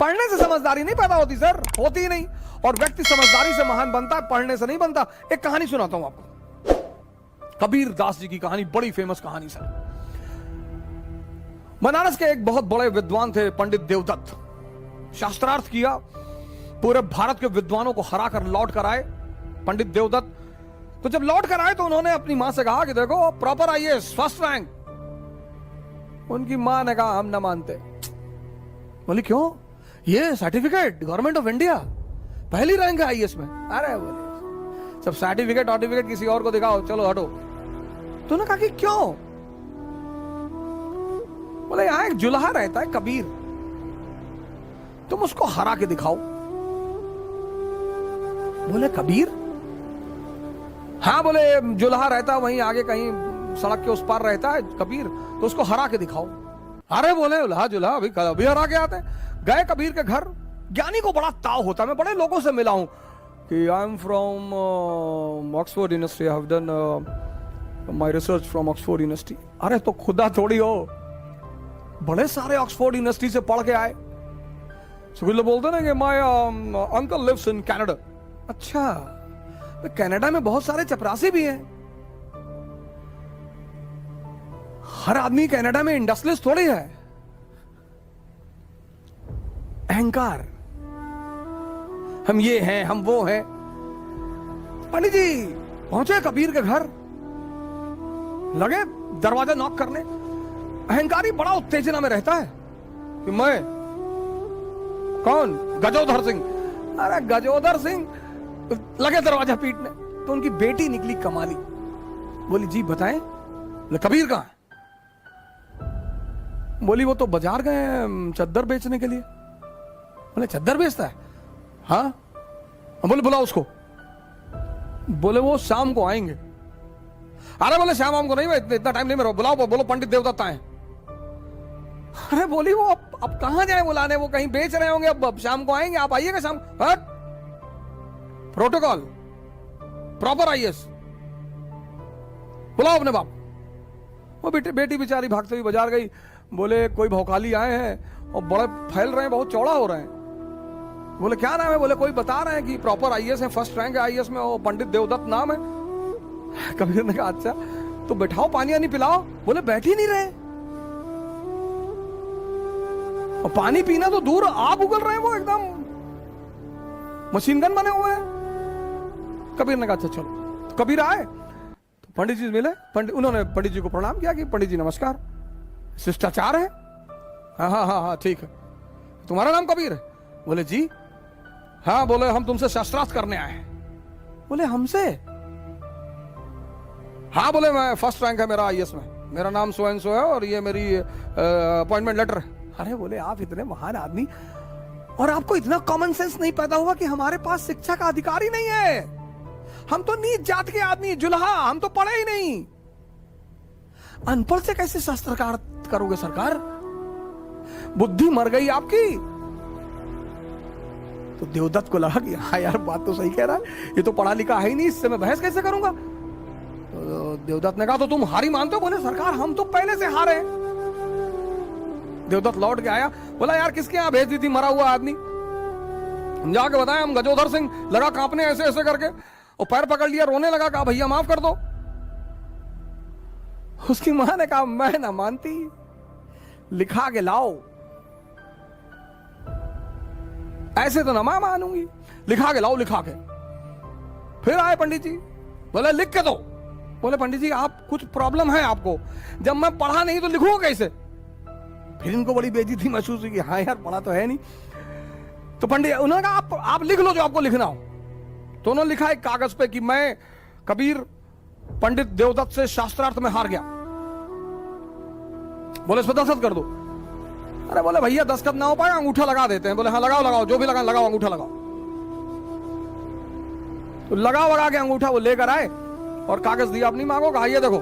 पढ़ने से समझदारी नहीं पैदा होती सर, होती ही नहीं। और व्यक्ति समझदारी से महान बनता है, पढ़ने से नहीं बनता। एक कहानी सुनाता हूं आपको, कबीर दास जी की कहानी, बड़ी फेमस कहानी सर। बनारस के एक बहुत बड़े विद्वान थे पंडित देवदत्त। शास्त्रार्थ किया, पूरे भारत के विद्वानों को हरा कर लौट कर आए पंडित देवदत्त। तो जब लौट कर आए तो उन्होंने अपनी मां से कहा कि देखो प्रॉपर आईएएस फर्स्ट रैंक। उनकी मां ने कहा हम ना मानते। बोली क्यों? ये सर्टिफिकेट गवर्नमेंट ऑफ इंडिया, पहली रैंक है आईएएस में। अरे बोले सब सर्टिफिकेट किसी और को दिखाओ, चलो हटो। तो उन्होंने कहा कि क्यों? बोले यहां एक जुल्हा रहता है कबीर, तुम उसको हरा के दिखाओ। बोले कबीर? हाँ बोले जुल्हा रहता वहीं आगे कहीं सड़क के उस पार रहता है कबीर, तो उसको हरा के दिखाओ। अरे बोले जुल्हा अभी हरा के आते हैं। गए कबीर के घर। ज्ञानी को बड़ा ताव होता, मैं बड़े लोगों से मिला हूं कि I am from Oxford university, I have done my research from Oxford university. अरे तो खुदा थोड़ी हो, बड़े सारे ऑक्सफोर्ड यूनिवर्सिटी से पढ़ के आए। तो लोग बोलते ना कि my uncle lives in Canada. अच्छा, तो कनाडा में बहुत सारे चपरासी भी हैं। हर आदमी कनाडा में इंडस्ट्रियलिस्ट थोड़ी है। अहंकार, हम ये हैं हम वो हैं। पंडित जी पहुंचे कबीर के घर, लगे दरवाजा नॉक करने। अहंकारी बड़ा उत्तेजना में रहता है कि मैं कौन? गजोधर सिंह। अरे गजोधर सिंह, लगे दरवाजा पीटने। तो उनकी बेटी निकली कमाली, बोली जी बताएं। कबीर कहां? बोली वो तो बाजार गए चद्दर बेचने के लिए। बोले चद्दर बेचता है? हाँ। बोले बुलाओ उसको। बोले वो शाम को आएंगे। अरे बोले शाम को नहीं, मैं इतना टाइम नहीं मेरा, बुलाओ। बोलो पंडित देवदत्त आए। अरे बोली वो अब कहां जाए बुलाने, वो कहीं बेच रहे होंगे, अब शाम को आएंगे, आप आइएगा शाम। प्रोटोकॉल प्रॉपर आईएएस, बुलाओ अपने बाप। वो बेटी बेचारी भागते हुई बाजार गई। बोले कोई भौकाली आए हैं और बड़े फैल रहे हैं, बहुत चौड़ा हो रहे हैं। बोले क्या नाम है? बोले कोई बता रहे हैं कि प्रॉपर आईएएस है, फर्स्ट रैंक है आईएएस में, वो पंडित देवदत्त नाम है। कबीर ने कहा अच्छा तो बैठाओ, पानी वानी पिलाओ। बोले बैठ ही नहीं रहे, और पानी पीना तो दूर, आप उगल रहे हैं, वो एकदम मशीन गन बने हुए हैं। कबीर ने कहा अच्छा चलो। तो कबीर आए तो पंडित जी मिले। उन्होंने पंडित जी को प्रणाम किया कि पंडित जी नमस्कार, शिष्टाचार है। हाँ ठीक है। तुम्हारा नाम कबीर है? बोले जी। हाँ। बोले हम तुमसे शास्त्रार्थ करने आए हैं। बोले हमसे? हाँ। बोले मैं फर्स्ट रैंक है मेरा आईएएस में, मेरा नाम सो एंड सो है और ये मेरी अपॉइंटमेंट लेटर है। अरे बोले आप इतने महान आदमी और आपको इतना कॉमन सेंस नहीं पैदा हुआ कि हमारे पास शिक्षा का अधिकार ही नहीं है। हम तो नीच जात के आदमी, जुल्हा, हम तो पढ़े ही नहीं। अनपढ़ से कैसे शास्त्रकार करोगे सरकार? बुद्धि मर गई आपकी। तो देवदत्त को लगा कि हाँ यार बात तो सही कह रहा है, ये तो पढ़ा लिखा है ही नहीं, इससे मैं बहस कैसे करूंगा। तो देवदत्त ने कहा तो तुम हारी मानते हो? बोले सरकार हम तो पहले से हारे। देवदत्त लौट के आया, बोला यार किसके यहां भेज दी थी मरा हुआ आदमी? हम जाके बताए हम गजोधर सिंह। लगा कांपने ऐसे ऐसे करके, और पैर पकड़ लिया, रोने लगा, कहा भैया माफ कर दो। उसकी मां ने कहा मैं ना मानती, लिखा के लाओ। ऐसे तो ना मैं मानूंगी, लिखा के लाओ, लिखा के। फिर आए पंडित जी, बोले लिख के दो। बोले पंडित जी आप कुछ प्रॉब्लम है आपको, जब मैं पढ़ा नहीं तो लिखूंगा कैसे? फिर इनको बड़ी बेइज्जती महसूस हुई कि हाँ यार पढ़ा तो है नहीं। तो पंडित उन्होंने कहा आप लिख लो जो आपको लिखना हो। तो उन्होंने लिखा एक कागज पे कि मैं कबीर पंडित देवदत्त से शास्त्रार्थ में हार गया। बोले इस पर दस्तखत कर दो। अरे बोले भैया दस्तखत ना हो पाएगा, अंगूठा लगा देते हैं। बोले हाँ लगाओ, जो भी लगा लगाओ, अंगूठा लगाओ। तो लगा के अंगूठा वो लेकर आए और कागज दिया अपनी मां को, कहा ये देखो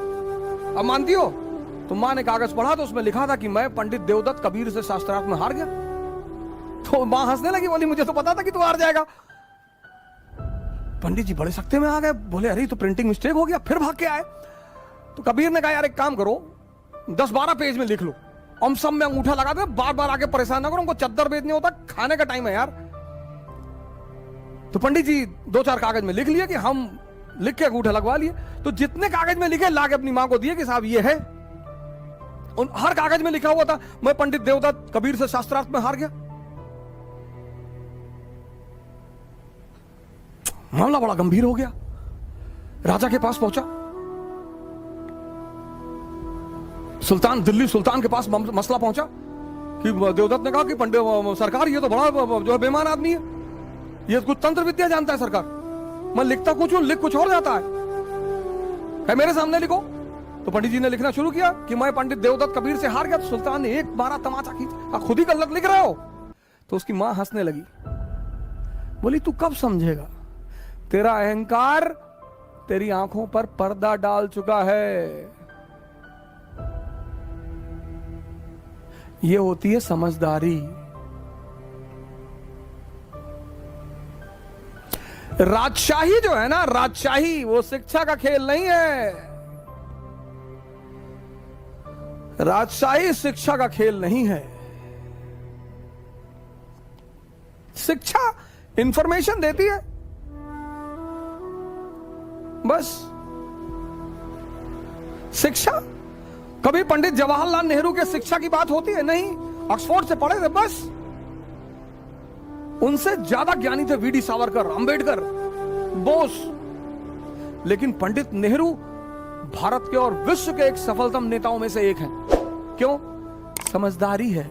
अब मानती हो? तो मां ने कागज पढ़ा तो उसमें लिखा था कि मैं पंडित देवदत्त कबीर से शास्त्रार्थ में हार गया। तो मां हंसने लगी, बोली मुझे तो पता था कि तू हार जाएगा। पंडित जी बड़े सख्ते में आ गए। बोले अरे तो प्रिंटिंग मिस्टेक हो गया। फिर भाग के आए। तो कबीर ने कहा यार एक काम करो, 10-12 पेज में लिख लो हम सब में अंगूठा लगा दे, बार बार आके परेशान ना करो, उनको चद्दर बेचने होता, खाने का टाइम है यार। तो पंडित जी 2-4 कागज में लिख लिए कि हम लिख के अंगूठा लगवा लिए। तो जितने कागज में लिखे ला के अपनी मां को दिए कि साहब ये है। उन हर कागज में लिखा हुआ था मैं पंडित देवदत्त कबीर से शास्त्रार्थ में हार गया। मामला बड़ा गंभीर हो गया, राजा के पास पहुंचा। सुल्तान, दिल्ली सुल्तान के पास मसला पहुंचा कि देवदत्त ने कहा कि पंडित सरकार ये तो बड़ा जो है बेईमान आदमी है, ये कुछ तंत्र विद्या जानता है सरकार, मैं लिखता कुछ हूं, लिख कुछ और जाता है मेरे सामने लिखो। तो पंडित जी ने लिखना शुरू किया कि मैं पंडित देवदत्त कबीर से हार गया। तो सुल्तान ने एक बारा तमाचा खींचा, खुद ही गलत लिख रहे हो। तो उसकी मां हंसने लगी, बोली तू कब समझेगा, तेरा अहंकार तेरी आंखों पर पर्दा डाल चुका है। ये होती है समझदारी। राजशाही जो है ना, राजशाही वो शिक्षा का खेल नहीं है। राजशाही शिक्षा का खेल नहीं है। शिक्षा इंफॉर्मेशन देती है बस। शिक्षा, कभी पंडित जवाहरलाल नेहरू के शिक्षा की बात होती है? नहीं, ऑक्सफोर्ड से पढ़े थे बस। उनसे ज्यादा ज्ञानी थे वीडी सावरकर, अंबेडकर, बोस। लेकिन पंडित नेहरू भारत के और विश्व के एक सफलतम नेताओं में से एक हैं। क्यों? समझदारी है।